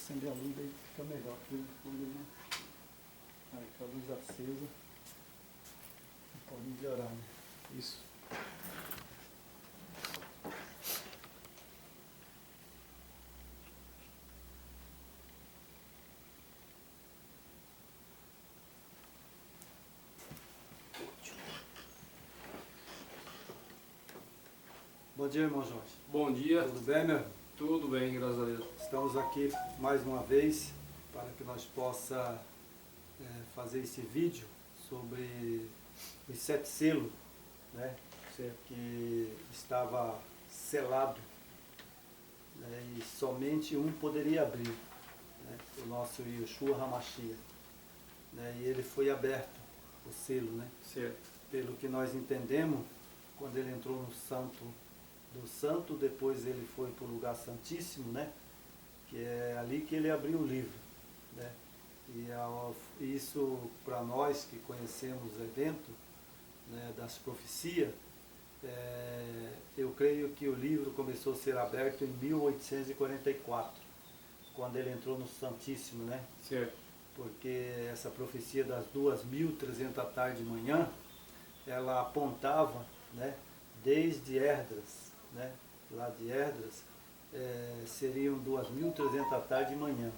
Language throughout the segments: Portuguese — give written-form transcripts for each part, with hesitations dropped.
acender a luz aí fica melhor, viu? Aí com a luz acesa pode melhorar, né? Isso. Bom dia, irmão Jorge. Bom dia. Tudo bem, meu? Tudo bem, graças a Deus. Estamos aqui mais uma vez para que nós possa fazer esse vídeo sobre os 7 selos, né? Certo. Que estava selado, né? E somente um poderia abrir, né? O nosso Yeshua HaMashiach, né? E ele foi aberto, o selo, né? Certo. Pelo que nós entendemos, quando ele entrou no Santo do Santo, depois ele foi para o lugar santíssimo, né? Que é ali que ele abriu o livro, né? E isso, para nós que conhecemos o evento, né, das profecias, eu creio que o livro começou a ser aberto em 1844, quando ele entrou no Santíssimo, né? Certo. Porque essa profecia das 2300 da tarde e manhã, ela apontava, né, desde Esdras, né, lá de Esdras, seriam 2300 da tarde e manhã,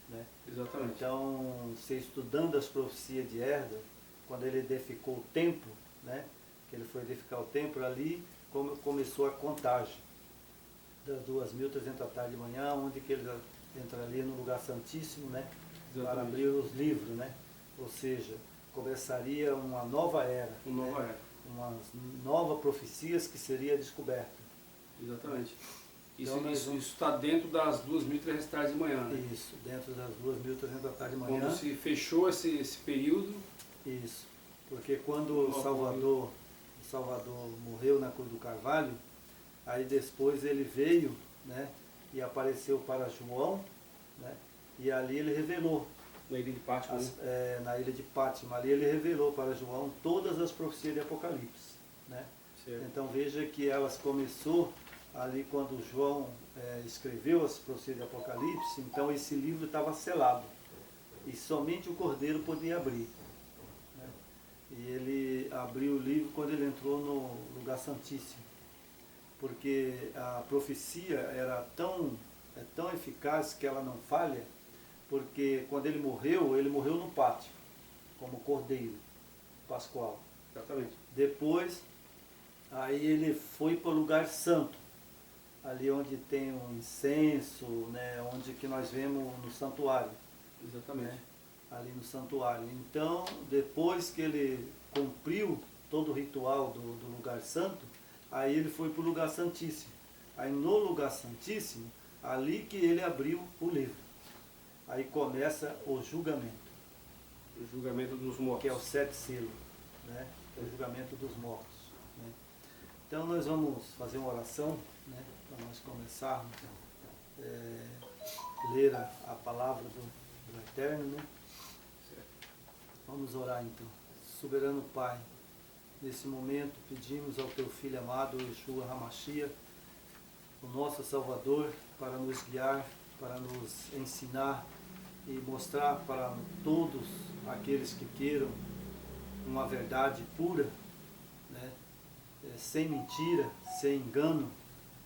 né? Exatamente. Então, você estudando as profecias de Esdras, quando ele edificou o templo, né, que ele foi edificar o templo, ali começou a contagem das 2300 da tarde e manhã, onde que ele entraria no lugar santíssimo, né, para abrir os livros, né? Ou seja, começaria uma nova era, Uma nova era. Umas novas profecias que seria descoberta. Exatamente. Então, Isso está dentro das 2300 tardes de manhã, né? Isso, dentro das 2300 da tarde de manhã. Quando se fechou esse período. Isso, porque quando o Salvador morreu na cruz do Carvalho, aí depois ele veio, né, e apareceu para João, né, e ali ele revelou. Na ilha de Pátimo. Na ilha de Pátimo, ali ele revelou para João todas as profecias de Apocalipse, né? Certo. Então veja que elas começou ali quando João escreveu as profecias de Apocalipse, então esse livro estava selado e somente o Cordeiro podia abrir, né? E ele abriu o livro quando ele entrou no lugar santíssimo, porque a profecia era tão eficaz que ela não falha, porque quando ele morreu no pátio, como cordeiro pascual. Exatamente. Depois, aí ele foi para o lugar santo, ali onde tem um incenso, né, onde que nós vemos no santuário. Exatamente. Né, ali no santuário. Então, depois que ele cumpriu todo o ritual do lugar santo, aí ele foi para o lugar santíssimo. Aí no lugar santíssimo, ali que ele abriu o livro. Aí começa o julgamento. O julgamento dos mortos. Que é o 7 selos, né? Que é o julgamento dos mortos. Né? Então nós vamos fazer uma oração, né? Para nós começarmos a ler a palavra do Eterno, né? Certo. Vamos orar então. Soberano Pai, nesse momento pedimos ao Teu Filho amado, Yeshua HaMashiach, o nosso Salvador, para nos guiar, para nos ensinar e mostrar para todos aqueles que queiram uma verdade pura, né, sem mentira, sem engano,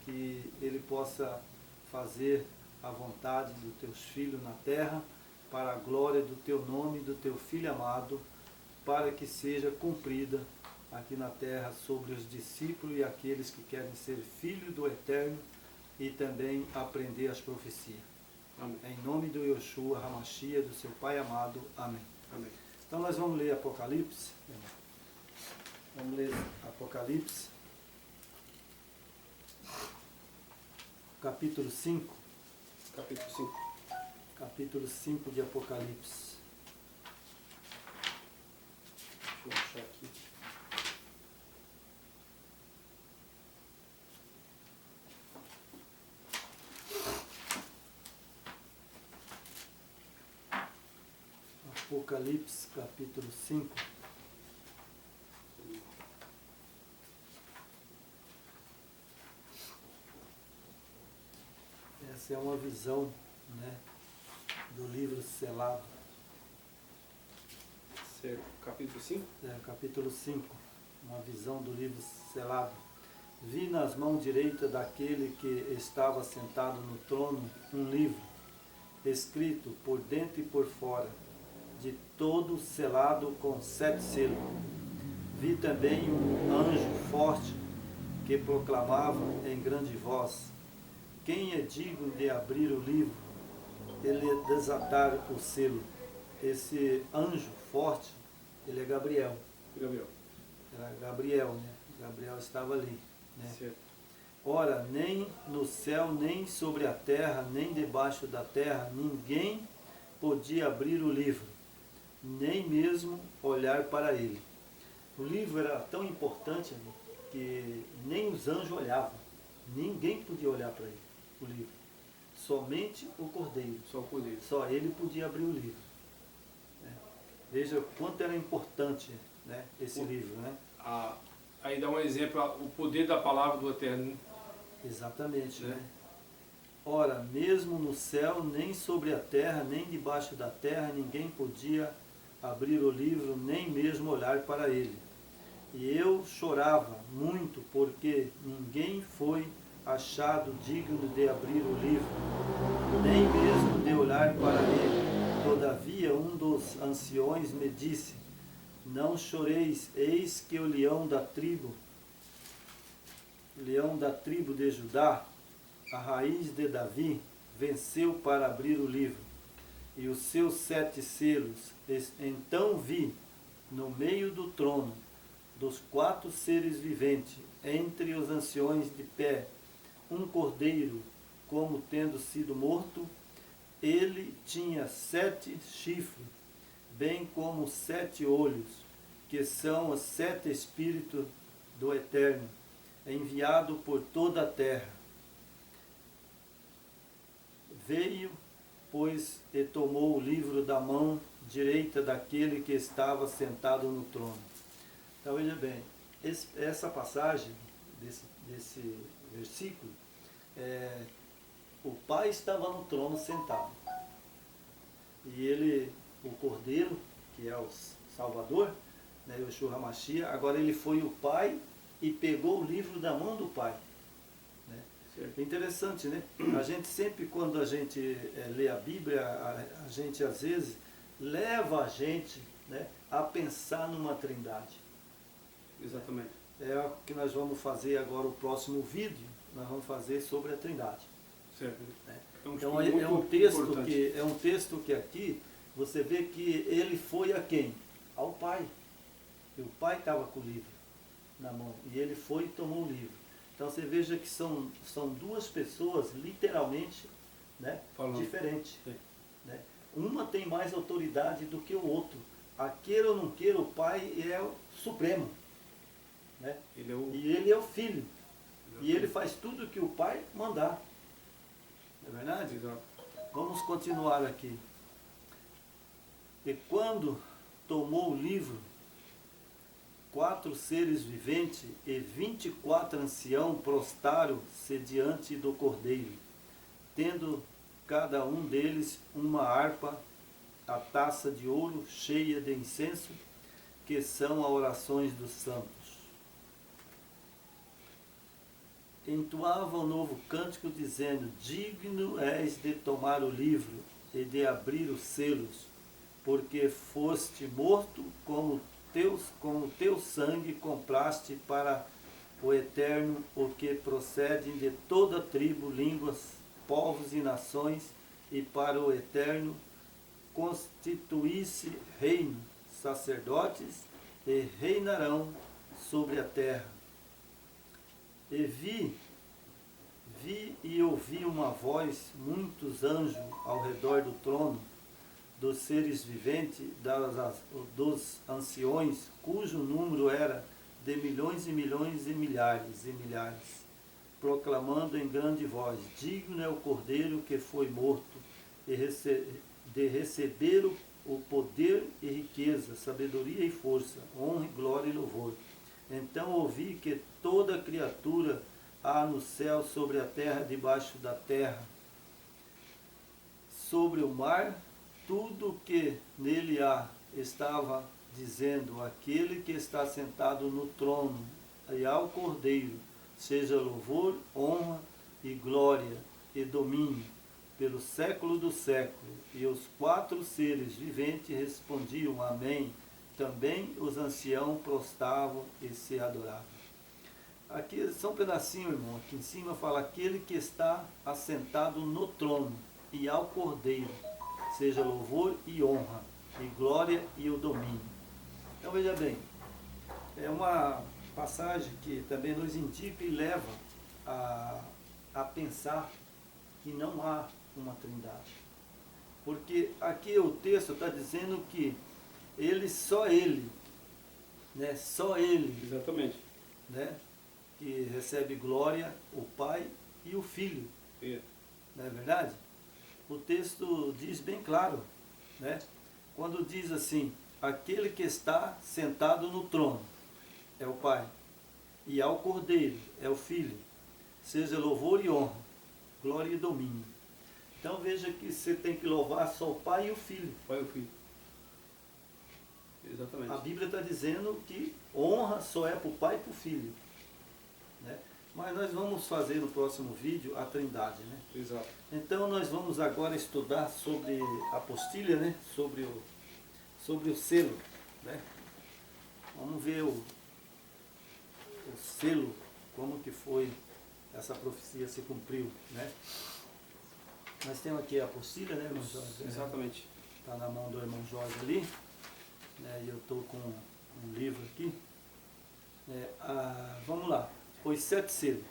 que ele possa fazer a vontade dos teus filhos na terra, para a glória do teu nome, do teu Filho amado, para que seja cumprida aqui na terra sobre os discípulos e aqueles que querem ser filhos do Eterno e também aprender as profecias. Amém. Em nome do Yeshua HaMashiach, do seu Pai amado. Amém. Amém. Então nós vamos ler Apocalipse. Vamos ler Apocalipse, capítulo 5. Capítulo 5. Capítulo 5 de Apocalipse. Deixa eu achar aqui. Apocalipse, capítulo 5. Essa é uma visão, né, selado. Certo. Capítulo 5. Capítulo 5, uma visão do livro selado. Vi nas mãos direitas daquele que estava sentado no trono um livro, escrito por dentro e por fora, de todo selado com 7 selos. Vi também um anjo forte que proclamava em grande voz: quem é digno de abrir o livro e desatar o selo? Esse anjo forte, ele é Gabriel. Gabriel. Era Gabriel, né? Gabriel estava ali, né? Certo. Ora, nem no céu, nem sobre a terra, nem debaixo da terra, ninguém podia abrir o livro, nem mesmo olhar para ele. O livro era tão importante que nem os anjos olhavam. Ninguém podia olhar para ele, o livro. Somente o Cordeiro. Só o poder. Só ele podia abrir o livro. Né? Veja quanto era importante, né, esse livro, né? Aí dá um exemplo, o poder da palavra do Eterno. Exatamente, né? Ora, mesmo no céu, nem sobre a terra, nem debaixo da terra, ninguém podia abrir o livro, nem mesmo olhar para ele. E eu chorava muito, porque ninguém foi achado digno de abrir o livro, nem mesmo de olhar para ele. Todavia um dos anciões me disse: não choreis, eis que o leão da tribo de Judá, a raiz de Davi, venceu para abrir o livro e os seus 7 selos. Então vi no meio do trono dos 4 seres viventes, entre os anciões de pé, um cordeiro, como tendo sido morto. Ele tinha 7 chifres, bem como 7 olhos, que são os 7 Espíritos do Eterno, enviado por toda a terra. Veio, pois, e tomou o livro da mão direita daquele que estava sentado no trono. Então, veja bem, essa passagem desse versículo, o Pai estava no trono sentado. E ele, o Cordeiro, que é o Salvador, né, Yeshua HaMashiach, agora ele foi o Pai e pegou o livro da mão do Pai. Né? É interessante, né? A gente sempre, quando a gente lê a Bíblia, a gente às vezes leva a gente, né, a pensar numa trindade. Exatamente. É o que nós vamos fazer agora, o próximo vídeo, nós vamos fazer sobre a trindade. Certo. Né? É um Então estudo é um texto que aqui você vê que ele foi a quem? Ao Pai. E o Pai estava com o livro na mão. E ele foi e tomou o livro. Então você veja que são 2 pessoas literalmente, né, diferentes. Né? Uma tem mais autoridade do que o outro. A queira ou não queira, o Pai é o Supremo. Né? E ele é o Filho. E ele faz tudo o que o Pai mandar. Não é verdade? Exato. Vamos continuar aqui. E quando tomou o livro, 4 seres viventes e 24 anciãos prostraram-se diante do Cordeiro, tendo cada um deles uma harpa, a taça de ouro cheia de incenso, que são as orações dos santos. Entoavam um novo cântico, dizendo: digno és de tomar o livro e de abrir os selos, porque foste morto, como teu sangue compraste para o Eterno o que procede de toda tribo, línguas, povos e nações, e para o Eterno constituísse reino, sacerdotes, e reinarão sobre a terra. E vi e ouvi uma voz, muitos anjos ao redor do trono, dos seres viventes, dos anciões, cujo número era de milhões e milhões e milhares, proclamando em grande voz: digno é o Cordeiro que foi morto, de receber o poder e riqueza, sabedoria e força, honra, glória e louvor. Então ouvi que toda criatura há no céu, sobre a terra, debaixo da terra, sobre o mar, tudo que nele há, estava dizendo, aquele que está sentado no trono e ao Cordeiro, seja louvor, honra e glória e domínio pelo século do século. E os 4 seres viventes respondiam, amém. Também os anciãos prostravam e se adoravam. Aqui só um pedacinho, irmão. Aqui em cima fala aquele que está assentado no trono e ao Cordeiro, seja louvor e honra, e glória e o domínio. Então veja bem, é uma passagem que também nos indica e leva a pensar que não há uma trindade. Porque aqui o texto está dizendo que só ele, né, só ele, Exatamente. né, que recebe glória, o Pai e o Filho. É. Não é verdade? O texto diz bem claro, né? Quando diz assim, aquele que está sentado no trono é o Pai, e ao Cordeiro é o Filho, seja louvor e honra, glória e domínio. Então veja que você tem que louvar só o Pai e o Filho. Pai e o Filho. Exatamente. A Bíblia está dizendo que honra só é para o Pai e para o Filho, né? Mas nós vamos fazer no próximo vídeo a trindade, né? Exato. Então nós vamos agora estudar sobre a apostilha, né? Sobre o selo, né? Vamos ver o selo, como que foi essa profecia se cumpriu, né? Nós temos aqui a apostila, né, irmão Jorge? Exatamente. Está na mão do irmão Jorge ali, né? E eu estou com um livro aqui. Vamos lá, os 7 selos.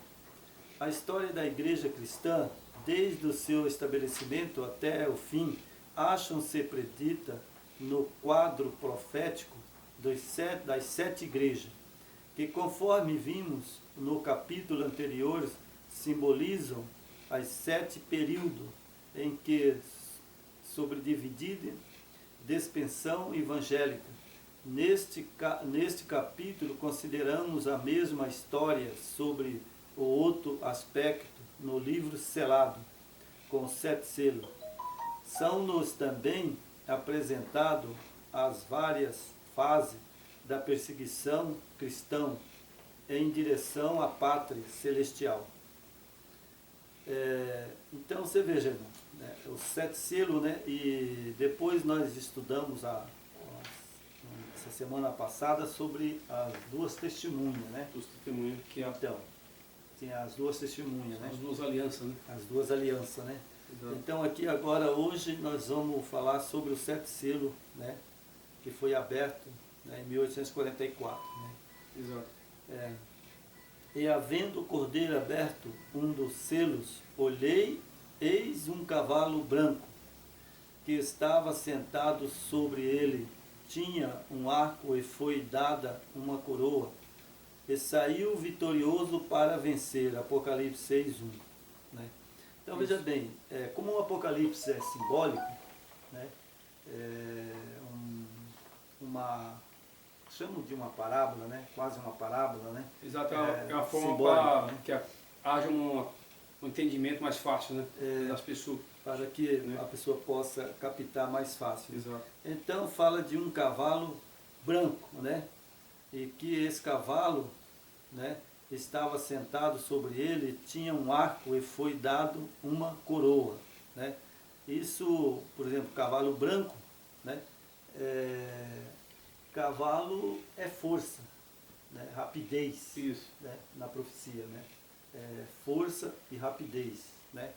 A história da igreja cristã, desde o seu estabelecimento até o fim, acham-se predita no quadro profético das 7 igrejas, que, conforme vimos no capítulo anterior, simbolizam as 7 períodos em que sobredividida dispensação evangélica. Neste capítulo consideramos a mesma história sobre o outro aspecto no livro selado, com 7 selos. São-nos também apresentados as várias fases da perseguição cristã em direção à pátria celestial. Então você veja, irmão, né, os 7 selos, né, e depois nós estudamos essa semana passada sobre as 2 testemunhas, né? Os testemunhos que Então, tem as 2 testemunhas, né? as 2 alianças, né? As 2 alianças, né? Exato. Então aqui agora, hoje, nós vamos falar sobre os 7 selos, né? Que foi aberto, né, em 1844, né? Exato. E havendo o cordeiro aberto um dos selos, olhei, eis um cavalo branco, que estava sentado sobre ele, tinha um arco e foi dada uma coroa, e saiu vitorioso para vencer. Apocalipse 6:1. Né? Então veja bem, como o Apocalipse é simbólico, né? Chamo de uma parábola, né? Quase uma parábola, né? Exato, é uma forma simbólica, para né? que haja um entendimento mais fácil, né? Das pessoas. Para que a pessoa possa captar mais fácil. Exato. Então fala de um cavalo branco, né? E que esse cavalo, né, estava sentado sobre ele, tinha um arco e foi dado uma coroa, né? Isso, por exemplo, cavalo branco, né? Cavalo é força, né? Rapidez. Isso. Né? Na profecia, né? Força e rapidez, né?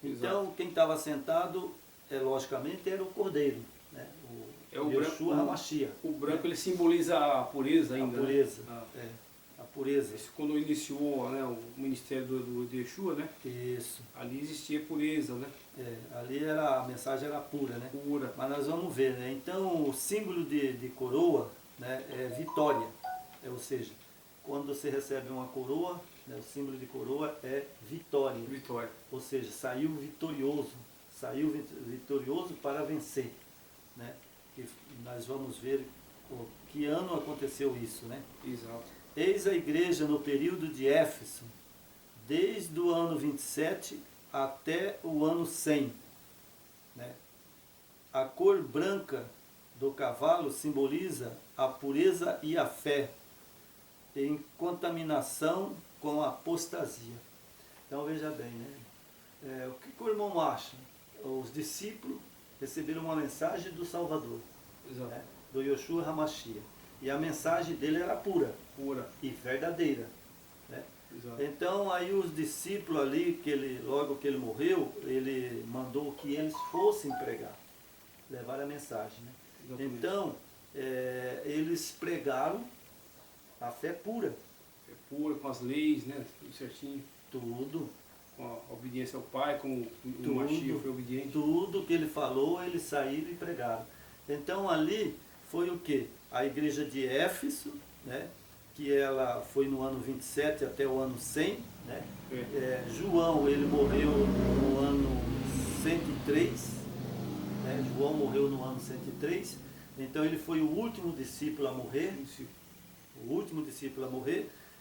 Então, Exato. quem estava sentado, logicamente, era o Cordeiro, né? O Yeshua HaMashiach. O branco, ele simboliza a pureza ainda. A pureza, né? A pureza. Quando iniciou, né, o ministério do Yeshua, né? Isso. Ali existia pureza, né? Ali a mensagem era pura, né? Pura. Mas nós vamos ver, né? Então, o símbolo de coroa, né, é vitória. Ou seja, quando você recebe uma coroa, né, o símbolo de coroa é vitória. Vitória. Ou seja, saiu vitorioso para vencer, né? E nós vamos ver que ano aconteceu isso, né? Exato. Eis a igreja no período de Éfeso, desde o ano 27 até o ano 100, né? a cor branca do cavalo simboliza a pureza e a fé em contaminação com a apostasia. Então veja bem, né? O que o irmão acha? Os discípulos receberam uma mensagem do Salvador, né? Do Yeshua HaMashiach. E a mensagem dele era pura e verdadeira, né? Então aí os discípulos ali, logo que ele morreu, ele mandou que eles fossem pregar, levar a mensagem, né? Então eles pregaram a fé pura. Fé pura, com as leis, né? Tudo certinho. Tudo. Com a obediência ao Pai, como o Mashiach foi obediente. Tudo que ele falou, eles saíram e pregaram. Então ali foi o quê? A igreja de Éfeso, né? Que ela foi no ano 27 até o ano 100, né? João, ele morreu no ano 103, né? João morreu no ano 103, então ele foi o último discípulo a morrer,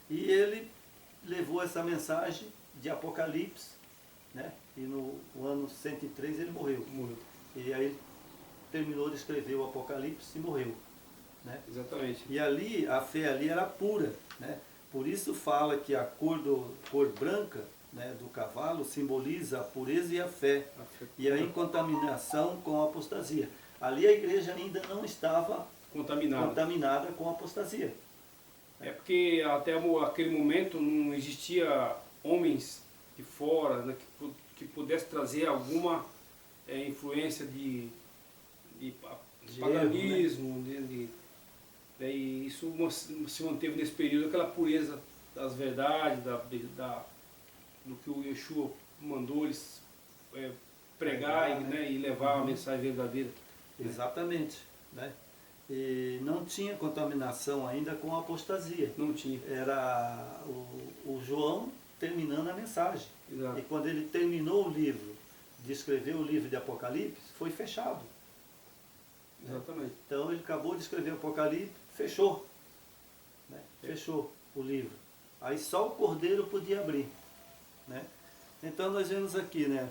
e ele levou essa mensagem de Apocalipse, né? E no ano 103 ele morreu. E aí terminou de escrever o Apocalipse e morreu, né? Exatamente. E ali, a fé ali era pura, né? Por isso fala que a cor branca, né, do cavalo simboliza a pureza e a fé, e a incontaminação com a apostasia. Ali a igreja ainda não estava contaminada com a apostasia. É porque até aquele momento não existia homens de fora, né, que pudesse trazer alguma influência de paganismo, né? E isso se manteve nesse período, aquela pureza das verdades, do que o Yeshua mandou eles pregar, né, e levar a mensagem verdadeira. Exatamente, né? E não tinha contaminação ainda com a apostasia. Não tinha. Era o João terminando a mensagem. Exato. E quando ele terminou o livro, de escrever o livro de Apocalipse, foi fechado. Exatamente. Então ele acabou de escrever o Apocalipse, fechou, né? Fechou o livro. Aí só o Cordeiro podia abrir, né? Então nós vemos aqui, né?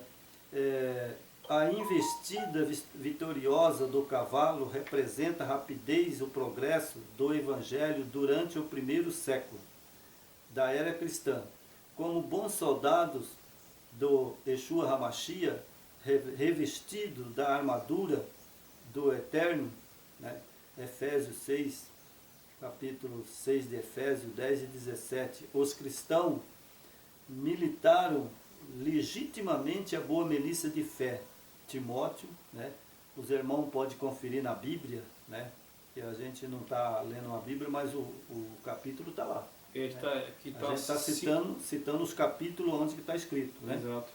A investida vitoriosa do cavalo representa a rapidez e o progresso do Evangelho durante o primeiro século da era cristã. Como bons soldados do Yeshua HaMashiach, revestido da armadura do Eterno, né? Efésios 6, capítulo 6 de Efésios 10 e 17. Os cristãos militaram legitimamente a boa milícia de fé. Timóteo, né? Os irmãos podem conferir na Bíblia, né? Que a gente não está lendo a Bíblia, mas o capítulo está lá. A gente está citando os capítulos onde está escrito, né? Exato.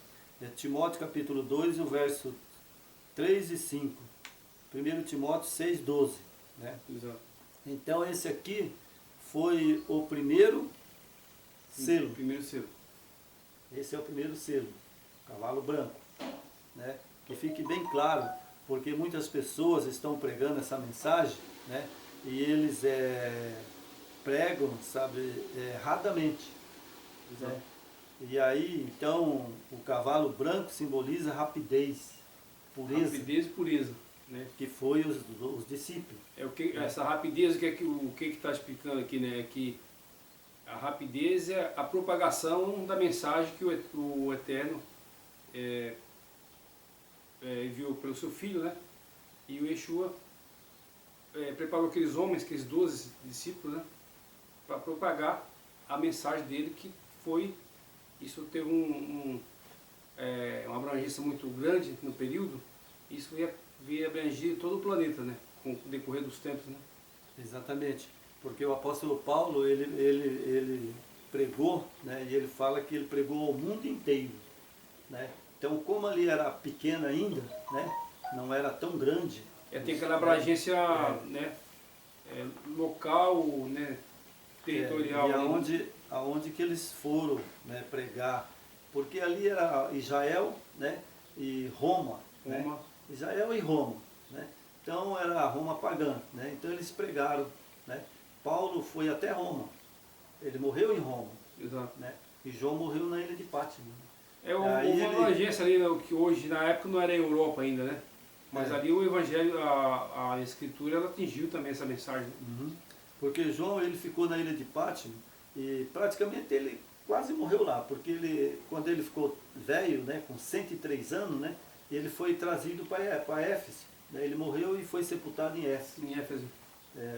Timóteo capítulo 2, o verso 3 e 5. 1 Timóteo 6, 12. Né? Exato. Então esse aqui foi o primeiro selo. Esse é o primeiro selo, cavalo branco, né? Que fique bem claro, porque muitas pessoas estão pregando essa mensagem, né? E eles pregam, sabe, erradamente. Né? E aí, então, o cavalo branco simboliza rapidez, pureza. Rapidez e pureza, né? Que foi os discípulos. Essa rapidez, o que está explicando aqui, né? Que a rapidez é a propagação da mensagem que o Eterno enviou pelo seu Filho, né? E o Yeshua preparou aqueles homens, aqueles 12 discípulos, né? Para propagar a mensagem dele, que foi, isso teve uma abrangência muito grande no período, isso veio abranger todo o planeta, né? Com o decorrer dos tempos, né? Exatamente, porque o apóstolo Paulo, ele pregou, né? E ele fala que ele pregou ao mundo inteiro, né? Então, como ali era pequena ainda, né? Não era tão grande. Tem aquela abrangência, né? Local, né? Territorial. E aonde que eles foram, né, pregar, porque ali era Israel, né? E Roma. Né? Israel e Roma, né? Então era a Roma pagã, né? Então eles pregaram, né? Paulo foi até Roma, ele morreu em Roma. Exato. Né? E João morreu na ilha de Pátmos. Houve uma abrangência ali, que hoje, na época, não era a Europa ainda, né? Mas ali o Evangelho, a Escritura, ela atingiu também essa mensagem. Uhum. Porque João, ele ficou na ilha de Pátimo e praticamente ele quase morreu lá, porque ele, quando ele ficou velho, né, com 103 anos, né, ele foi trazido para Éfeso. Né, ele morreu e foi sepultado em Éfeso. Em Éfeso.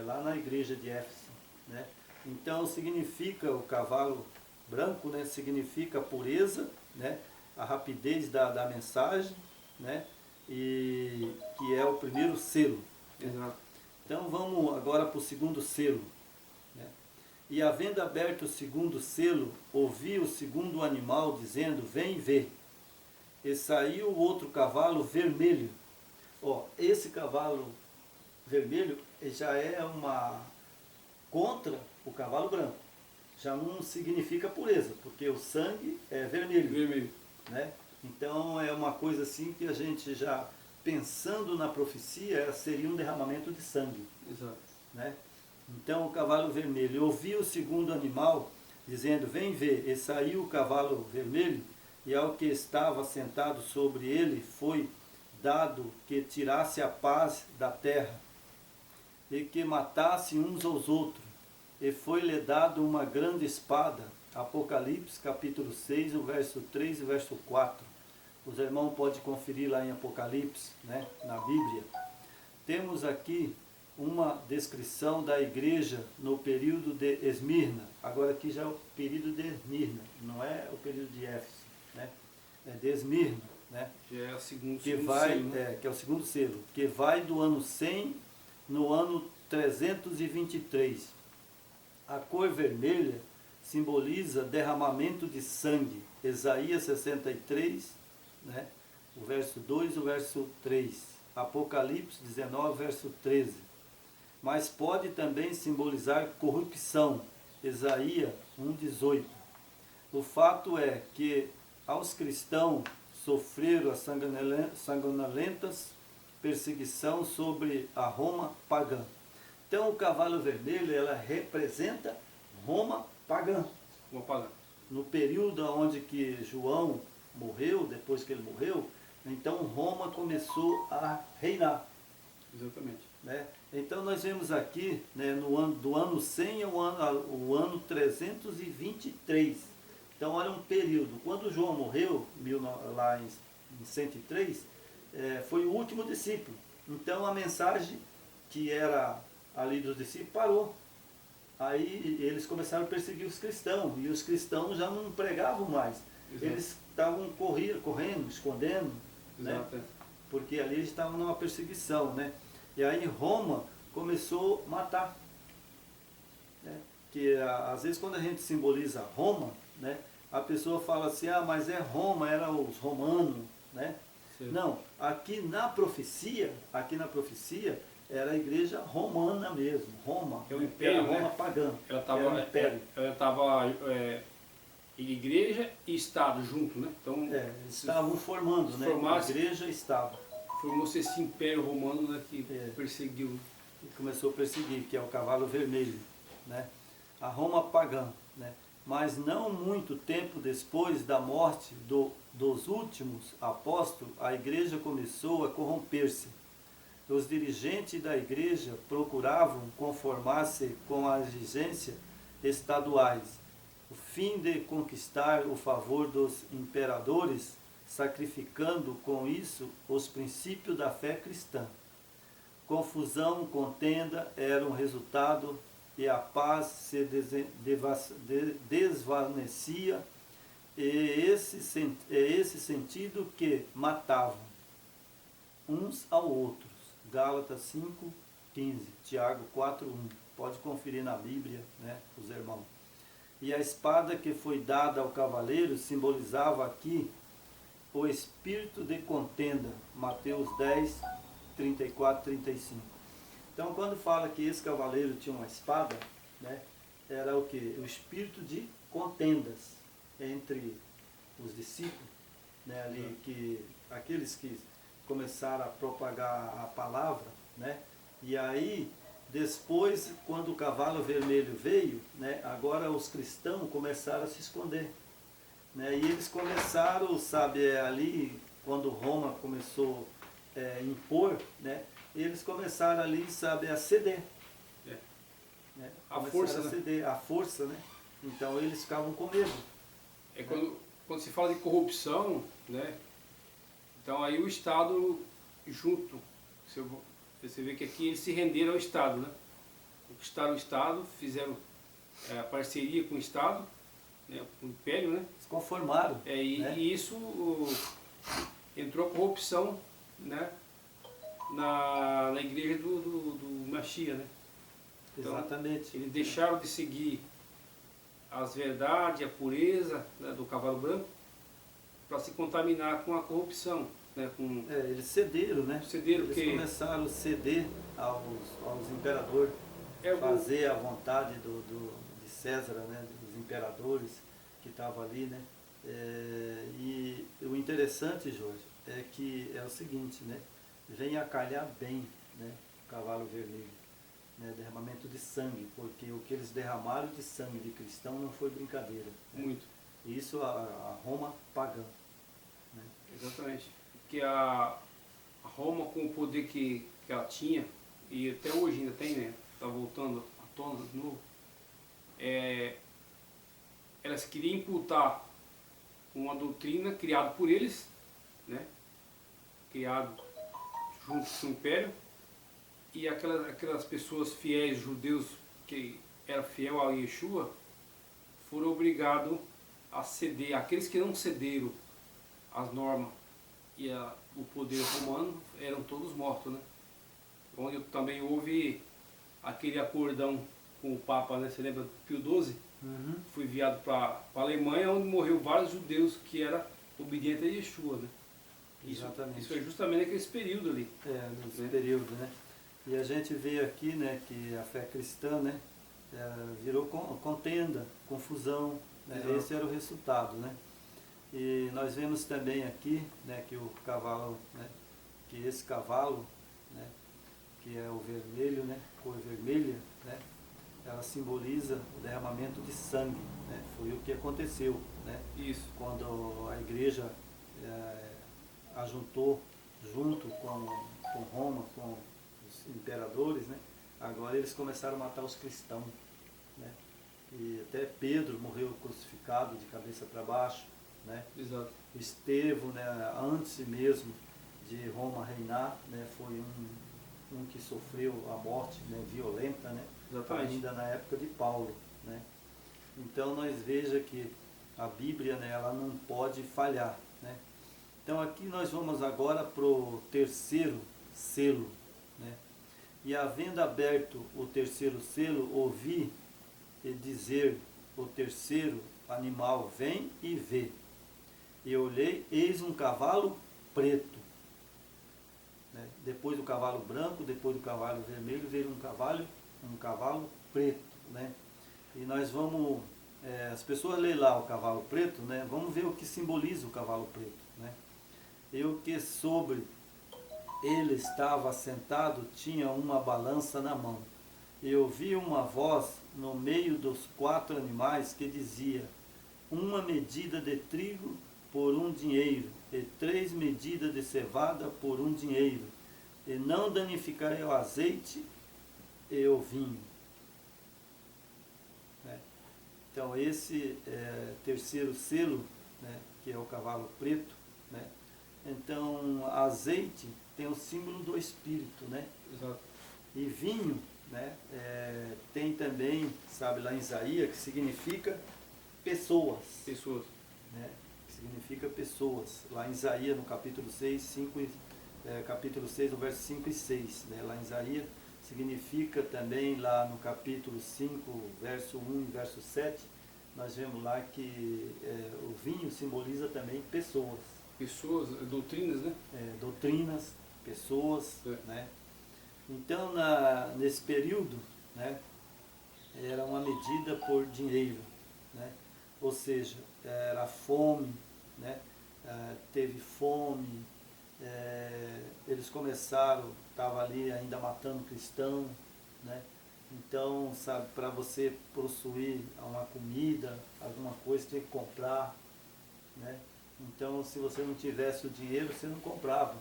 Lá na igreja de Éfeso. Né? Então significa o cavalo branco, né, significa a pureza, né, a rapidez da mensagem, né, e que é o primeiro selo. Exato. Então vamos agora para o segundo selo. Né? E havendo aberto o segundo selo, ouvi o segundo animal dizendo, vem ver. E saiu o outro cavalo vermelho. Ó, esse cavalo vermelho já é uma contra o cavalo branco. Já não significa pureza, porque o sangue é vermelho. Vermelho. Né? Então é uma coisa assim que a gente já, pensando na profecia, seria um derramamento de sangue. Exato. Né? Então o cavalo vermelho, eu ouvi o segundo animal dizendo, vem ver, e saiu o cavalo vermelho, e ao que estava sentado sobre ele foi dado que tirasse a paz da terra, e que matasse uns aos outros, e foi-lhe dado uma grande espada. Apocalipse capítulo 6, o verso 3 e o verso 4. Os irmãos podem conferir lá em Apocalipse, né, na Bíblia. Temos aqui uma descrição da igreja no período de Esmirna. Agora aqui já é o período de Esmirna, não é o período de Éfeso, né? É de Esmirna, né? Já é o segundo Que selo, né? que é o segundo selo, que vai do ano 100 no ano 323. A cor vermelha simboliza derramamento de sangue. Isaías 63, né? O verso 2 e o verso 3. Apocalipse 19, verso 13. Mas pode também simbolizar corrupção. Isaías 1,18. O fato é que aos cristãos sofreram as sanguinolentas perseguição sobre a Roma pagã. Então o cavalo vermelho, ela representa Roma pagã. Vou pagar. No período onde que João morreu, depois que ele morreu, então Roma começou a reinar. Exatamente. Né? Então nós vemos aqui, né, do ano 100 ao ano 323. Então olha um período. Quando João morreu, lá em 103, foi o último discípulo. Então a mensagem que era ali dos discípulos parou. Aí eles começaram a perseguir os cristãos, e os cristãos já não pregavam mais. Exato. Eles estavam correndo, escondendo, Exato. né? Porque ali eles estavam numa perseguição, né? E aí Roma começou a matar. Né? Que às vezes quando a gente simboliza Roma, né, a pessoa fala assim, ah, mas é Roma, era os romanos, né? Sim. Não, aqui na profecia, era a igreja romana mesmo, Roma. É o império, era Roma, né? pagã. Ela Era o império. estava igreja e Estado junto, né? Então, Eles estavam formando, né? Igreja e Estado. Formou-se esse império romano, né, que perseguiu. E começou a perseguir, que é o cavalo vermelho, né? A Roma pagã, né? Mas não muito tempo depois da morte dos últimos apóstolos, a igreja começou a corromper-se. Os dirigentes da igreja procuravam conformar-se com as exigências estaduais, o fim de conquistar o favor dos imperadores, sacrificando com isso os princípios da fé cristã. Confusão, contenda eram resultado e a paz se desvanecia, e esse sentido que matavam uns ao outros. Gálatas 5:15, Tiago 4:1. Pode conferir na Bíblia, né, os irmãos. E a espada que foi dada ao cavaleiro simbolizava aqui o espírito de contenda. Mateus 10, 34, 35. Então, quando fala que esse cavaleiro tinha uma espada, né, era o que? O espírito de contendas entre os discípulos, né, ali, que aqueles que começaram a propagar a palavra, né, e aí, depois, quando o cavalo vermelho veio, né, agora os cristãos começaram a se esconder, né, e eles começaram, sabe, ali, quando Roma começou impor, né, eles começaram ali, sabe, a ceder. É. Né? A força, a ceder, a força, né? Então eles ficavam com medo. Quando se fala de corrupção, né, então aí o Estado junto, você vê que aqui eles se renderam ao Estado, né? Conquistaram o Estado, fizeram parceria com o Estado, né, com o Império, né? Se conformaram. Né? E isso entrou a corrupção, né, na igreja do Mashiach, né? Então, exatamente. eles deixaram de seguir as verdades, a pureza, né, do cavalo branco para se contaminar com a corrupção. Né, eles cederam, né? Eles começaram a ceder aos imperadores, fazer a vontade de César, né? Dos imperadores que estavam ali, né? E o interessante, Jorge, é que é o seguinte, né? Vem a calhar bem, né, o cavalo vermelho, né, derramamento de sangue, porque o que eles derramaram de sangue de cristão não foi brincadeira. Né? Muito. Isso a Roma pagã. Né? Exatamente. Porque a Roma, com o poder que ela tinha, e até hoje ainda tem, né? Está voltando à tona de novo, elas queriam imputar uma doutrina criada por eles, né? Criado junto com o Império, e aquelas pessoas fiéis, judeus, que eram fiel a Yeshua, foram obrigados a ceder. Aqueles que não cederam às normas e o poder romano eram todos mortos, né? Onde também houve aquele acordão com o Papa, né? Você lembra do Pio XII? Uhum. Foi enviado para a Alemanha, onde morreu vários judeus que eram obedientes a Yeshua, né? Exatamente. Isso é justamente naquele período ali. Nesse período, né? E a gente vê aqui, né, que a fé cristã, né, virou contenda, confusão, né? Esse era o resultado, né? E nós vemos também aqui, né, que o cavalo, né, que esse cavalo, né, que é o vermelho, né, cor vermelha, né, ela simboliza o derramamento de sangue, né? Foi o que aconteceu, né? Isso. Quando a igreja ajuntou junto com Roma, com os imperadores, né? Agora eles começaram a matar os cristãos, né? E até Pedro morreu crucificado de cabeça para baixo, né? Exato. Estevão, né, antes mesmo de Roma reinar, né, foi um que sofreu a morte, né, violenta, né? Exatamente. Ainda na época de Paulo, né? Então nós veja que a Bíblia, né, ela não pode falhar, né? Então aqui nós vamos agora para o terceiro selo, né? E havendo aberto o terceiro selo, ouvi dizer o terceiro animal, vem e vê. E olhei, eis um cavalo preto. Né? Depois do cavalo branco, depois do cavalo vermelho, veio um cavalo preto. Né? E nós vamos, as pessoas lêem lá o cavalo preto, né? Vamos ver o que simboliza o cavalo preto. Né? E o que sobre ele estava assentado tinha uma balança na mão. E ouvi uma voz no meio dos 4 animais que dizia: uma medida de trigo por 1 dinheiro, e 3 medidas de cevada por 1 dinheiro, e não danificarei o azeite e o vinho. Né? Então esse terceiro selo, né, que é o cavalo preto, né? Então azeite tem o símbolo do Espírito, né? Exato. E vinho, né, tem também, sabe, lá em Isaías, que significa pessoas. Pessoas. Né, que significa pessoas. Lá em Isaías, no capítulo 6, capítulo 6, no verso 5 e 6. Né, lá em Isaías, significa também, lá no capítulo 5, verso 1 e verso 7, nós vemos lá que o vinho simboliza também pessoas. Pessoas, doutrinas, né? Doutrinas, pessoas, né? Então, nesse período, né, era uma medida por dinheiro, né? Ou seja, era fome, né? Teve fome, eles começaram, estavam ali ainda matando cristão, né? Então, sabe, para você possuir uma comida, alguma coisa, tinha que comprar, né? Então, se você não tivesse o dinheiro, você não comprava.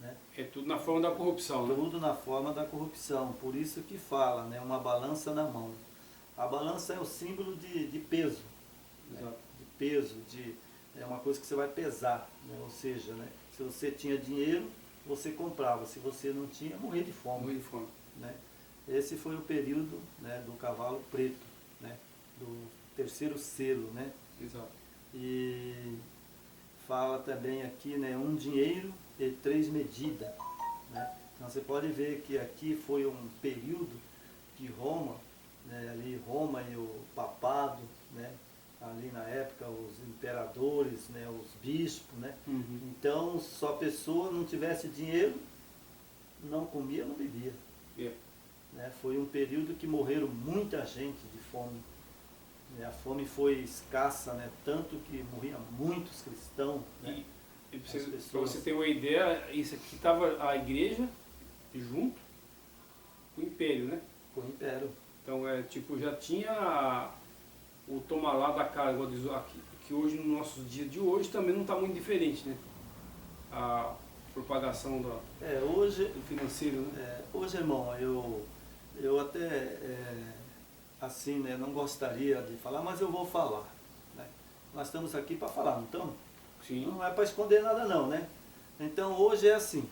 né? É tudo na forma da corrupção, né? Tudo na forma da corrupção. Por isso que fala, né? Uma balança na mão. A balança é o símbolo de peso, né? Exato. De peso, é uma coisa que você vai pesar, né? Ou seja, né? Se você tinha dinheiro, você comprava. Se você não tinha, morria de fome. Morria de fome. Né? Esse foi o período, né, do cavalo preto, né? Do terceiro selo, né? Exato. E fala também aqui, né, um dinheiro e 3 medidas, né? Então você pode ver que aqui foi um período que Roma, né, ali Roma e o papado, né, ali na época os imperadores, né, os bispos, né? Uhum. Então, se a pessoa não tivesse dinheiro, não comia, não bebia. É. Né? Foi um período que morreram muita gente de fome. A fome foi escassa, né? Tanto que morriam muitos cristãos. Né? E para você ter uma ideia, isso aqui estava a igreja junto com o império, né? Com o império. Então, tipo, já tinha o toma lá da casa, igual diz aqui, que hoje, no nosso dia de hoje, também não está muito diferente, né? A propagação do Hoje, financeiro, né? Hoje, irmão, eu até, assim, né, não gostaria de falar, mas eu vou falar. Né? Nós estamos aqui para falar, não estamos? Sim. Não é para esconder nada não, né? Então, hoje é assim.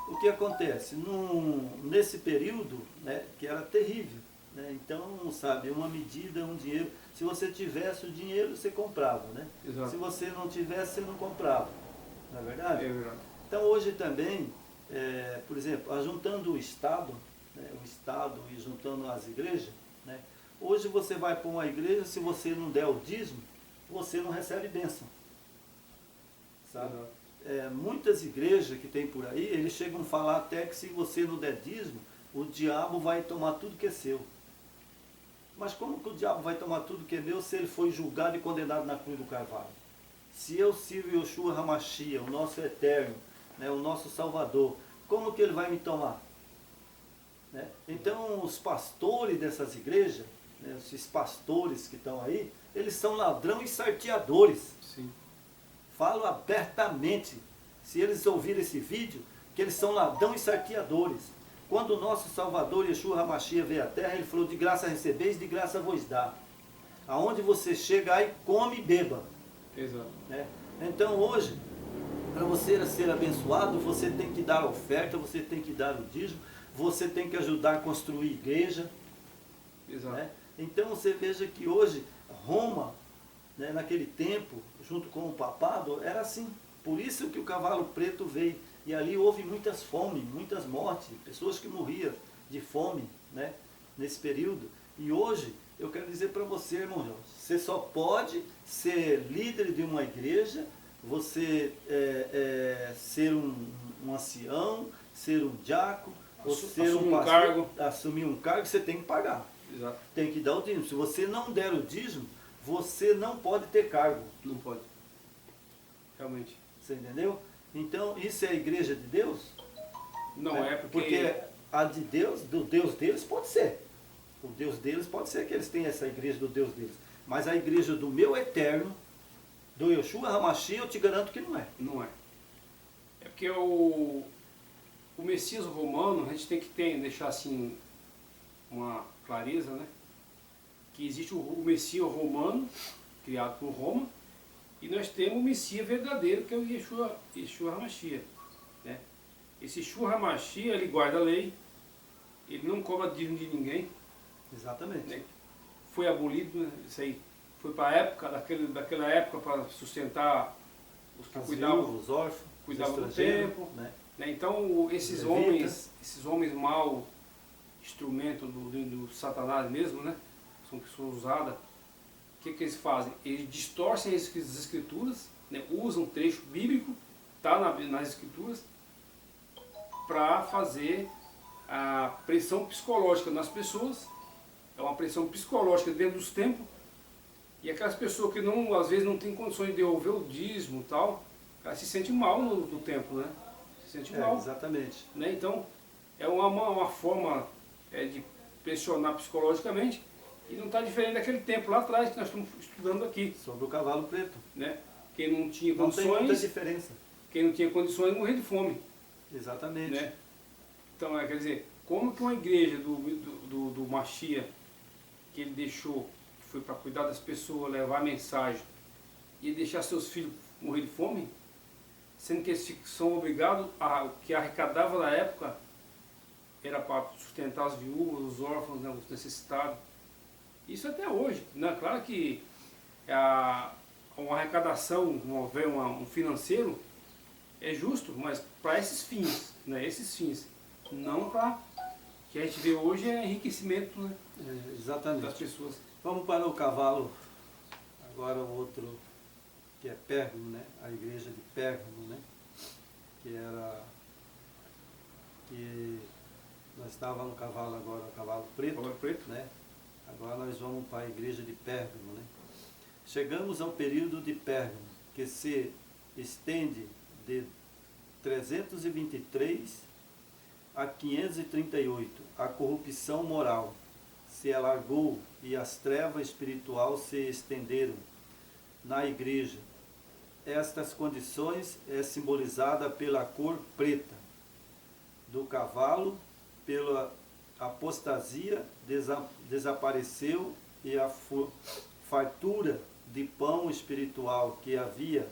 O que acontece? Nesse período, né, que era terrível, né? Então, sabe, uma medida, um dinheiro. Se você tivesse o dinheiro, você comprava, né? Exato. Se você não tivesse, você não comprava. Não é verdade? É verdade. Então, hoje também, por exemplo, juntando o Estado, né, e juntando as igrejas, né? Hoje você vai para uma igreja, se você não der o dízimo, você não recebe bênção. Sabe? Muitas igrejas que tem por aí, eles chegam a falar até que se você não der dízimo, o diabo vai tomar tudo que é seu. Mas como que o diabo vai tomar tudo que é meu se ele foi julgado e condenado na cruz do Calvário? Se eu sirvo Yoshua Hamashia, o nosso eterno, né, o nosso Salvador, como que ele vai me tomar? Né? Então os pastores dessas igrejas, né, esses pastores que estão aí, eles são ladrão e sarteadores. Sim. Falo abertamente, se eles ouvirem esse vídeo, que eles são ladrão e sarteadores. Quando o nosso Salvador, Yeshua Hamashia, veio à terra, ele falou, de graça recebeis, de graça vos dá. Aonde você chega aí, come e beba. Exato. Né? Então hoje, para você ser abençoado, você tem que dar oferta, você tem que dar o dízimo, você tem que ajudar a construir igreja. Exato. Né? Então você veja que hoje, Roma, né, naquele tempo, junto com o papado, era assim. Por isso que o cavalo preto veio. E ali houve muitas fomes, muitas mortes, pessoas que morriam de fome, né, nesse período. E hoje, eu quero dizer para você, irmão João, você só pode ser líder de uma igreja, você ser um ancião, ser um diácono, ou ser um pastor, cargo. assumir um cargo, você tem que pagar. Exato. Tem que dar o dízimo. Se você não der o dízimo, você não pode ter cargo. Não pode. Realmente. Você entendeu? Então, isso é a igreja de Deus? Não é porque... Porque a de Deus, do Deus deles, pode ser. O Deus deles pode ser que eles tenham essa igreja do Deus deles. Mas a igreja do meu eterno, do Yoshua Hamashia, eu te garanto que não é. Não é. É porque o Messias romano, a gente tem que deixar assim uma clareza, né? Que existe o Messias romano, criado por Roma, e nós temos o Messias verdadeiro, que é o Yeshua Hamashia. Né? Esse Yeshua Hamashia, ele guarda a lei, ele não cobra dízimo de ninguém. Exatamente. Né? Foi abolido, né? Isso aí foi para a época, daquela época, para sustentar os que cuidavam, os órfãos, cuidavam do templo. Né? Né? Então, esses homens mau, instrumento do Satanás mesmo, né? São pessoas usadas. O que eles fazem? Eles distorcem as escrituras, né? Usam trecho bíblico, tá nas escrituras, para fazer a pressão psicológica nas pessoas. É uma pressão psicológica dentro dos templos. E aquelas pessoas que não, às vezes não têm condições de devolver o dízimo e tal, elas se sentem mal no templo, né? Se sentem mal. Exatamente. Né? Então, é uma forma de pressionar psicologicamente. E não está diferente daquele tempo lá atrás que nós estamos estudando aqui. Sobre o cavalo preto. Né? Quem não tinha Não condições, tem muita diferença. quem não tinha condições morria de fome. Exatamente. Né? Então, quer dizer, como que uma igreja do Mashiach, que ele deixou, que foi para cuidar das pessoas, levar a mensagem, e deixar seus filhos morrer de fome, sendo que eles são obrigados a, o que arrecadava na época era para sustentar as viúvas, os órfãos, né, os necessitados. Isso até hoje, né? Claro que uma arrecadação, um financeiro é justo, mas para esses fins, né? Esses fins, não para que a gente vê hoje é enriquecimento, né? Exatamente. Das pessoas. Vamos para o cavalo, agora o outro, que é Pérgamo, né? A igreja de Pérgamo, né? Que nós estávamos no cavalo agora, o cavalo preto, né? Agora nós vamos para a igreja de Pérgamo, né? Chegamos ao período de Pérgamo, que se estende de 323 a 538. A corrupção moral se alargou e as trevas espirituais se estenderam na igreja. Estas condições é simbolizada pela cor preta do cavalo, pela apostasia desapareceu e a fartura de pão espiritual que havia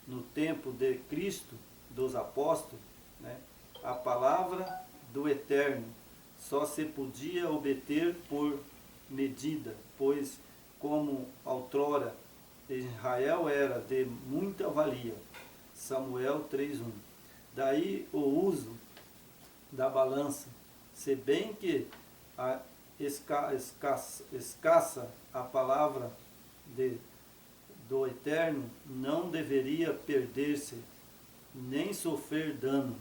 no tempo de Cristo, dos apóstolos, né? A palavra do Eterno só se podia obter por medida, pois como outrora Israel era de muita valia. Samuel 3:1. Daí o uso da balança, se bem que a escassa a palavra do Eterno não deveria perder-se, nem sofrer dano.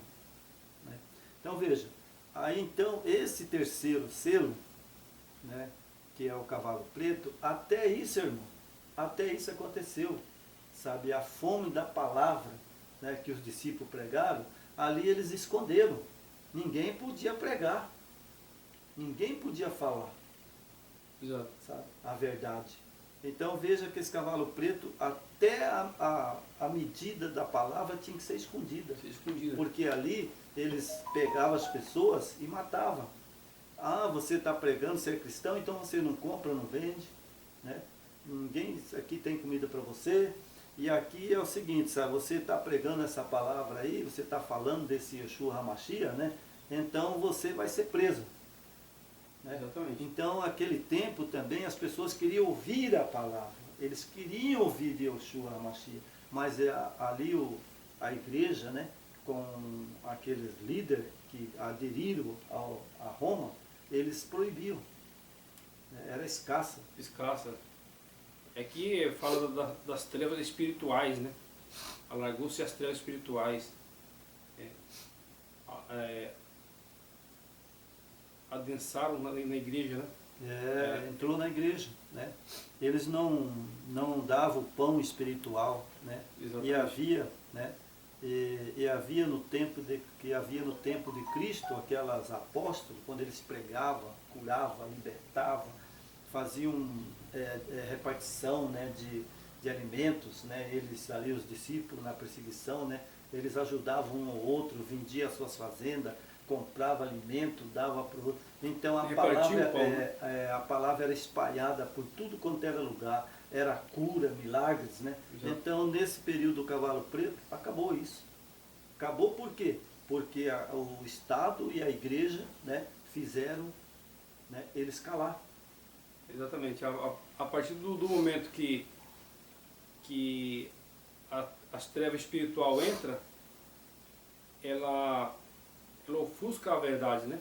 Né? Então veja, aí então esse terceiro selo, né, que é o cavalo preto, até isso, irmão, até isso aconteceu, sabe, a fome da palavra, né, que os discípulos pregaram, ali eles esconderam, ninguém podia pregar, ninguém podia falar. Exato. Sabe, a verdade. Então veja que esse cavalo preto, até a medida da palavra tinha que ser escondida. Porque ali eles pegavam as pessoas e matavam. Ah, você está pregando, você é cristão, então você não compra, não vende. Né? Ninguém aqui tem comida para você. E aqui é o seguinte, sabe, você está pregando essa palavra aí, você está falando desse Yeshua HaMashiach, né? Então você vai ser preso. Né? Exatamente. Então, naquele tempo também, as pessoas queriam ouvir a palavra. Eles queriam ouvir de Yeshua HaMashiach. Mas ali a igreja, né, com aqueles líderes que aderiram a Roma, eles proibiam. Era escassa. Escassa. É que fala das trevas espirituais, né? Alargou-se as trevas espirituais. Adensaram na igreja, né? Entrou na igreja, né? Eles não davam o pão espiritual, né? Exatamente. E havia, né? E havia no tempo de Cristo aquelas apóstolos, quando eles pregavam, curavam, libertavam, faziam repartição, né, de alimentos, né? Eles ali, os discípulos na perseguição, né? Eles ajudavam um ao outro, vendiam as suas fazendas, comprava alimento, dava para o outro. Então a palavra era espalhada por tudo quanto era lugar, era cura, milagres, né? Exato. Então nesse período do cavalo preto, acabou isso. Acabou por quê? Porque o Estado e a igreja, né, fizeram, né, eles calar. Exatamente. A partir do momento que as trevas espiritual entra, ela ofusca a verdade, né?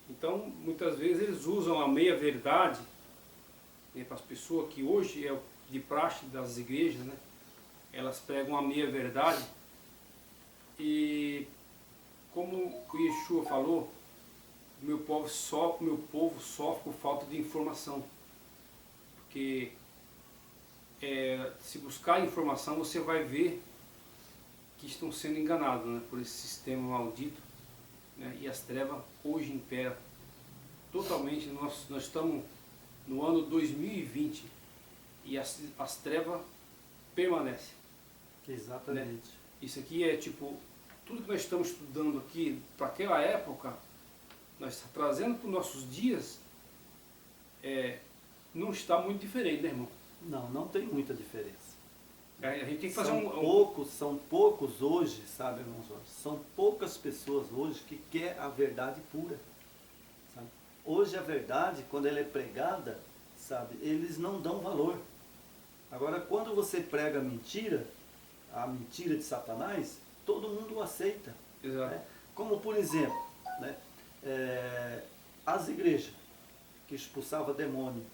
Então, muitas vezes eles usam a meia-verdade, né, para as pessoas, que hoje é de praxe das igrejas, né? Elas pregam a meia-verdade e, como o Yeshua falou, meu povo sofre por falta de informação. Porque se buscar informação, você vai ver que estão sendo enganados, né, por esse sistema maldito, né, e as trevas hoje imperam totalmente. Nós estamos no ano 2020 e as trevas permanecem. Exatamente. Né? Isso aqui é tipo, tudo que nós estamos estudando aqui para aquela época, nós estamos trazendo para os nossos dias, não está muito diferente, né, irmão? Não, não tem muita diferença. A gente tem que fazer São poucos hoje, sabe, irmão Jorge? São poucas pessoas hoje que querem a verdade pura. Sabe? Hoje a verdade, quando ela é pregada, sabe, eles não dão valor. Agora, quando você prega a mentira de Satanás, todo mundo aceita. Exato. Né? Como, por exemplo, né, as igrejas que expulsavam demônio,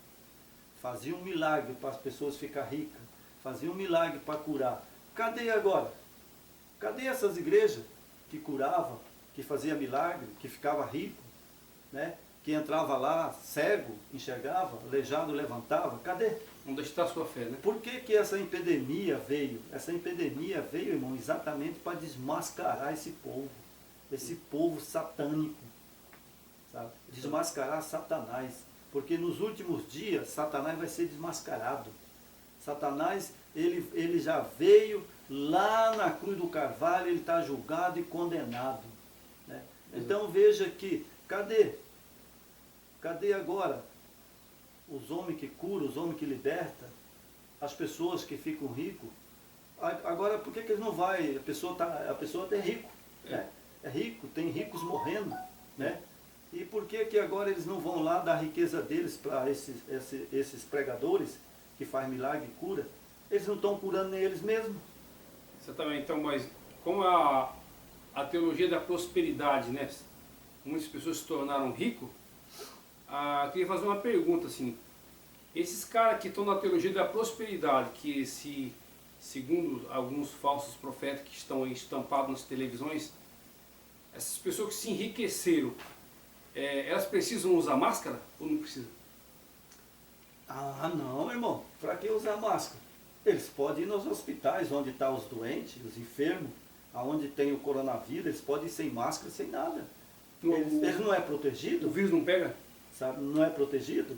faziam um milagre para as pessoas ficarem ricas, faziam um milagre para curar. Cadê agora? Cadê essas igrejas que curavam, que faziam milagre, que ficava rico, né? Que entrava lá, cego, enxergava, aleijado, levantava? Cadê? Onde está a sua fé, né? Por que que essa epidemia veio? Essa epidemia veio, irmão, exatamente para desmascarar esse povo satânico, sabe? Desmascarar Satanás. Porque nos últimos dias, Satanás vai ser desmascarado. Satanás, ele já veio lá na cruz do Carvalho, ele está julgado e condenado. Né? Então veja que, cadê? Cadê agora os homens que curam, os homens que libertam, as pessoas que ficam ricos? Agora, por que eles não vão? A pessoa é rico, né? É rico, tem ricos morrendo, né? E por que agora eles não vão lá dar a riqueza deles para esses pregadores que fazem milagre e cura? Eles não estão curando nem eles mesmos. Exatamente. Então, mas como a teologia da prosperidade, né? Muitas pessoas se tornaram ricos. Eu queria fazer uma pergunta assim. Esses caras que estão na teologia da prosperidade, que segundo alguns falsos profetas que estão aí estampados nas televisões, essas pessoas que se enriqueceram, elas precisam usar máscara ou não precisam? Ah, não, irmão. Para que usar máscara? Eles podem ir nos hospitais onde estão os doentes, os enfermos, aonde tem o coronavírus, eles podem ir sem máscara, sem nada. Eles não é protegido? O vírus não pega? Sabe, não é protegido?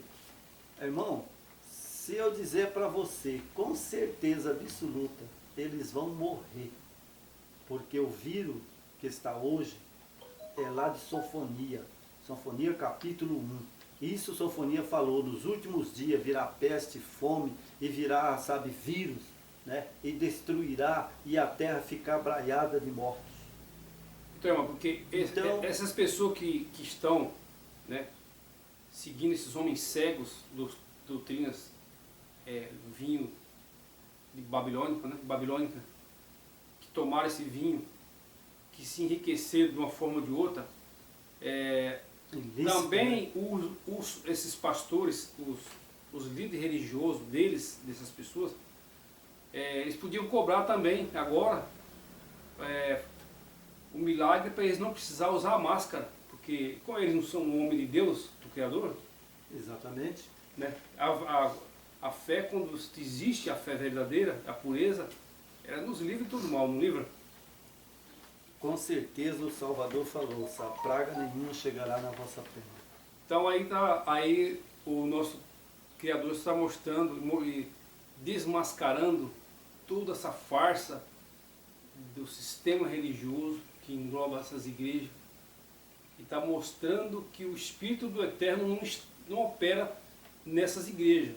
Irmão, se eu dizer para você, com certeza absoluta, eles vão morrer. Porque o vírus que está hoje é lá de Sofonia. Sofonia capítulo 1. Isso Sofonia falou, nos últimos dias virá peste, fome e virá, sabe, vírus, né? E destruirá e a terra ficar braiada de mortos. Então, irmão, porque essas pessoas que estão, né, seguindo esses homens cegos dos doutrinas vinho de babilônica, que tomaram esse vinho, que se enriqueceram de uma forma ou de outra, também esses pastores, os líderes religiosos dessas pessoas, eles podiam cobrar também agora o milagre para eles não precisar usar a máscara, porque como eles não são um homem de Deus, do Criador, exatamente, né? A fé, quando existe a fé verdadeira, a pureza, ela nos livra de todo mal, não livra? Com certeza o Salvador falou, sabe, praga nenhuma chegará na vossa terra. Então aí o nosso Criador está mostrando e desmascarando toda essa farsa do sistema religioso que engloba essas igrejas, e está mostrando que o Espírito do Eterno não opera nessas igrejas,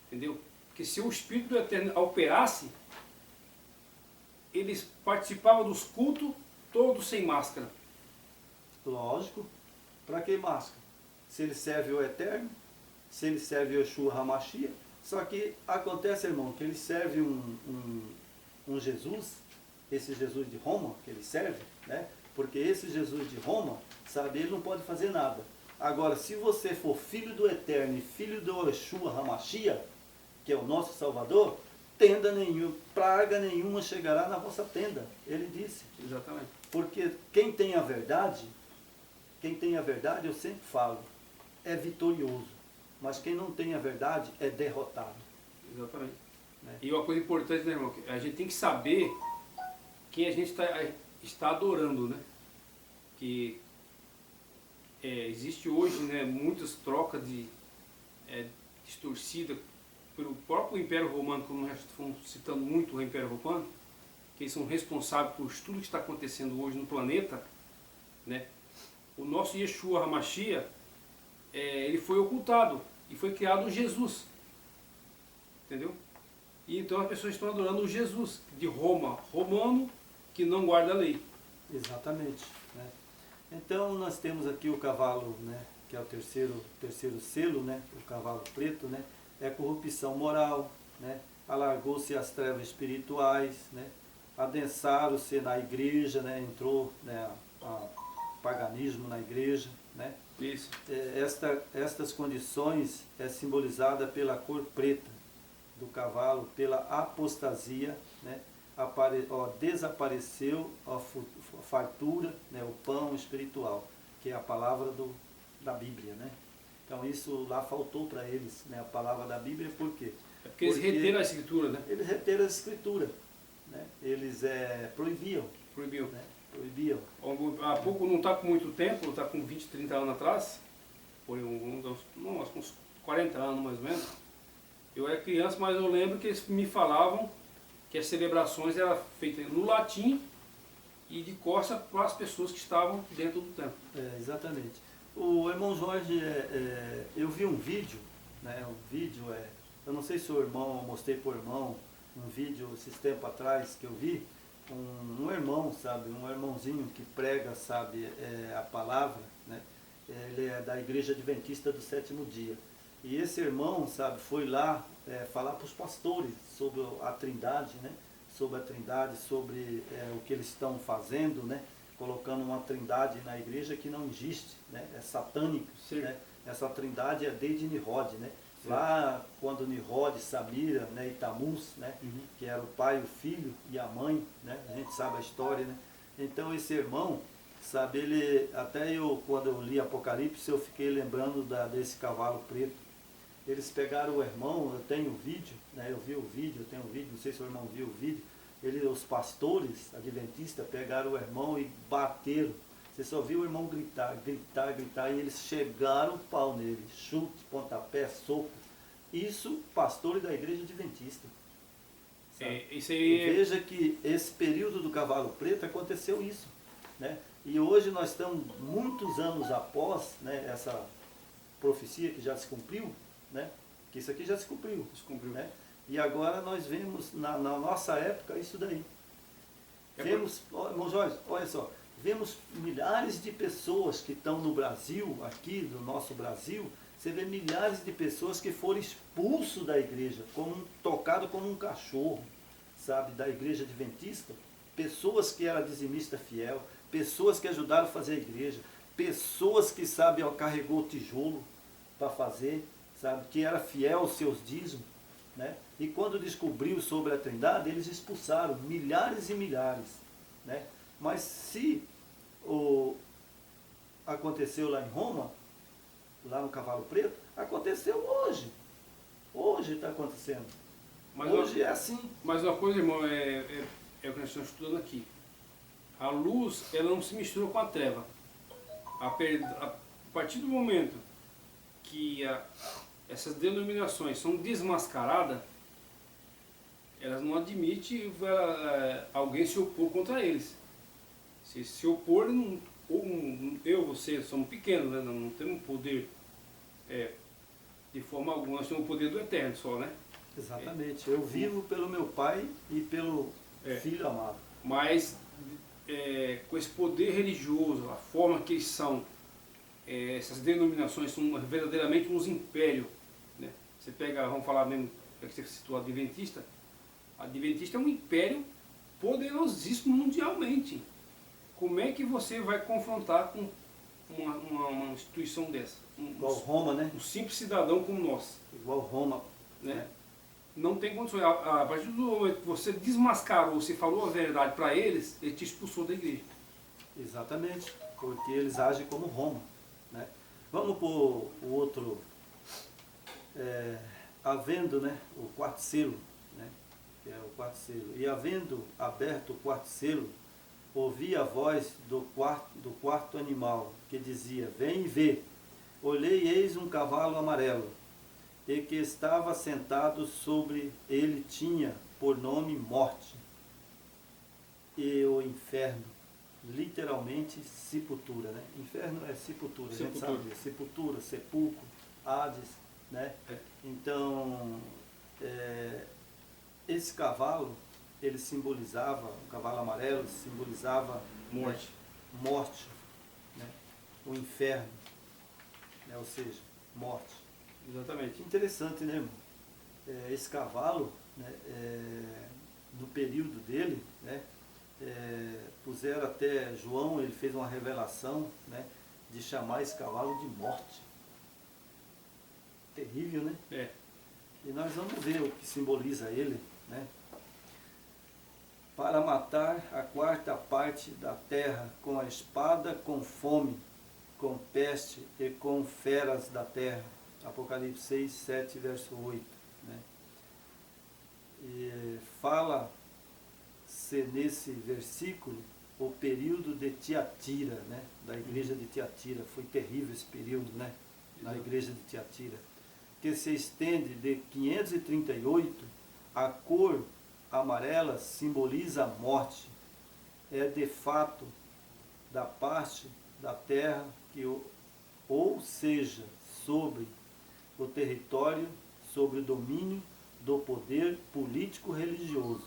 entendeu? Porque se o Espírito do Eterno operasse, eles participavam dos cultos todos sem máscara. Lógico. Para que máscara? Se ele serve o Eterno, se ele serve o Yeshua HaMashiach. Só que acontece, irmão, que ele serve um Jesus, esse Jesus de Roma, que ele serve, né? Porque esse Jesus de Roma, sabe, ele não pode fazer nada. Agora, se você for filho do Eterno e filho do Yeshua HaMashiach, que é o nosso Salvador, tenda nenhuma, praga nenhuma chegará na vossa tenda. Ele disse. Exatamente. Porque quem tem a verdade, eu sempre falo, é vitorioso. Mas quem não tem a verdade é derrotado. Exatamente. Né? E uma coisa importante, né, irmão? A gente tem que saber quem a gente está adorando, né? Que existe hoje, né, muitas trocas distorcidas pelo próprio Império Romano, como nós estamos citando muito o Império Romano, que eles são responsáveis por tudo que está acontecendo hoje no planeta, né? O nosso Yeshua HaMashiach, ele foi ocultado e foi criado o Jesus, entendeu? E então as pessoas estão adorando o Jesus de Roma, romano, que não guarda a lei. Exatamente, né? Então nós temos aqui o cavalo, né, que é o terceiro selo, né, o cavalo preto, né, é corrupção moral, né, alargou-se as trevas espirituais, né, adensaram-se na igreja, né, entrou, né, paganismo na igreja, né. Isso. Estas condições é simbolizada pela cor preta do cavalo, pela apostasia, né, desapareceu a fartura, né, o pão espiritual, que é a palavra da Bíblia, né. Então isso lá faltou para eles, né, a palavra da Bíblia, por quê? É porque eles reteram a escritura, né? Eles reteram a escritura, né, eles proibiam. Proibiu. Né, proibiam. Há pouco, não está com muito tempo, está com 20, 30 anos atrás, por uns 40 anos mais ou menos. Eu era criança, mas eu lembro que eles me falavam que as celebrações eram feitas no latim e de costa para as pessoas que estavam dentro do templo. Exatamente. O irmão Jorge, eu vi um vídeo, né, eu não sei se o irmão, eu mostrei para o irmão um vídeo esses tempos atrás que eu vi, um irmão, sabe, um irmãozinho que prega, sabe, a palavra, né, ele é da Igreja Adventista do Sétimo Dia. E esse irmão, sabe, foi lá falar para os pastores sobre a Trindade, né? Sobre a Trindade, sobre o que eles estão fazendo, né? Colocando uma Trindade na igreja que não existe, né? É satânico, né? Essa Trindade é desde Nimrod, né? Sim. Lá quando Nimrod, Samira, né, e Tamuz, né? Que era o pai, o filho e a mãe, né? A gente sabe a história, né? Então esse irmão, sabe, ele, quando eu li Apocalipse, eu fiquei lembrando desse cavalo preto. Eles pegaram o irmão, eu tenho o vídeo, né, eu vi o vídeo, eu tenho o vídeo, não sei se o irmão viu o vídeo, os pastores adventistas pegaram o irmão e bateram. Você só viu o irmão gritar, e eles chegaram o pau nele, chute, pontapé, soco. Isso, pastores da igreja adventista. Isso aí... E veja que esse período do cavalo preto aconteceu isso, né? E hoje nós estamos muitos anos após, né, essa profecia que já se cumpriu, né? Que isso aqui já se cumpriu. Né? E agora nós vemos na nossa época isso daí. Vemos, irmão Jorge, olha só, vemos milhares de pessoas que estão no Brasil, aqui no nosso Brasil, você vê milhares de pessoas que foram expulsos da igreja, tocado como um cachorro, sabe, da igreja adventista, pessoas que eram dizimista fiel, pessoas que ajudaram a fazer a igreja, pessoas que, sabe, carregou o tijolo para fazer, sabe, que era fiel aos seus dízimos, né? E quando descobriu sobre a Trindade, eles expulsaram milhares e milhares, né? Mas se aconteceu lá em Roma, lá no Cavalo Preto, aconteceu hoje. Hoje está acontecendo. Mas hoje é assim. Mas uma coisa, irmão, é o que nós estamos estudando aqui. A luz, ela não se mistura com a treva. A partir do momento que essas denominações são desmascaradas, elas não admitem alguém se opor contra eles. Se opor, você somos pequenos, né? Não temos poder de forma alguma, nós temos o poder do Eterno só, né? Exatamente. Eu vivo pelo meu Pai e pelo Filho amado. Mas com esse poder religioso, a forma que eles são, essas denominações são verdadeiramente uns impérios, né? Você pega, vamos falar mesmo, que você citou a Adventista é um império poderosíssimo mundialmente. Como é que você vai confrontar com uma instituição dessa? Igual Roma, né? Um simples cidadão como nós. Igual Roma. Né? Não tem condições. A partir do momento que você desmascarou, você falou a verdade para eles, ele te expulsou da igreja. Exatamente, porque eles agem como Roma. Né? Vamos para o outro, havendo, né, o quarto selo, né, que é o quarto selo, e havendo aberto o quarto selo, ouvi a voz do quarto animal, que dizia, vem e vê. Olhei e eis um cavalo amarelo, e que estava sentado sobre ele tinha por nome Morte. e o inferno, literalmente sepultura, né? Inferno é sepultura, a gente sabe, sepultura, sepulcro, Hades, né? Então, esse cavalo, ele simbolizava, o cavalo amarelo simbolizava Morte. Né? Morte, né? O inferno, né? Ou seja, morte. Exatamente. Interessante, né, irmão? Esse cavalo, né, no período dele, né, puseram até João, ele fez uma revelação, né, de chamar esse cavalo de morte. Terrível, né? E nós vamos ver o que simboliza ele, né? Para matar a quarta parte da terra com a espada, com fome, com peste e com feras da terra. Apocalipse 6, 7, verso 8. Né? E fala-se nesse versículo o período de Tiatira, né? Da igreja de Tiatira. Foi terrível esse período, né? Na igreja de Tiatira. Que se estende de 538, a cor amarela simboliza a morte. É de fato da parte da terra que, ou seja, sobre o território, sobre o domínio do poder político-religioso.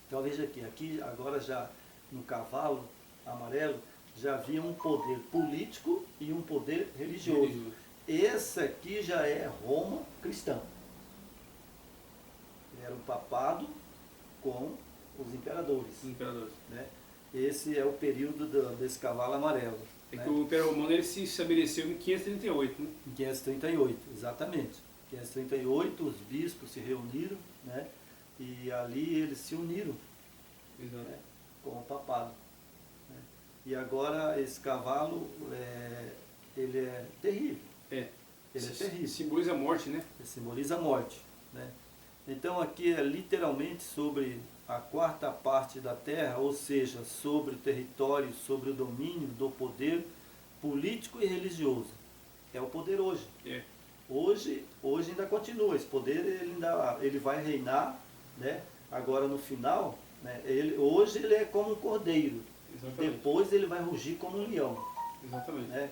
Então veja aqui agora já no cavalo amarelo, já havia um poder político e um poder religioso. Esse aqui já é Roma cristã. Era um papado com os imperadores. Né? Esse é o período desse cavalo amarelo. Né? Que o Império Romano ele se estabeleceu em 538, né? Em 538, exatamente. Em 538 os bispos se reuniram, né? E ali eles se uniram, né? Com o papado. Né? E agora esse cavalo, ele é terrível. Ele é terrível. Simboliza a morte, né? Ele simboliza a morte. Né? Então aqui é literalmente sobre a quarta parte da terra, ou seja, sobre o território, sobre o domínio do poder político e religioso. É o poder hoje. Hoje ainda continua, esse poder ele vai reinar, né? Agora no final, né? Hoje ele é como um cordeiro. Exatamente. Depois ele vai rugir como um leão. Exatamente. Né?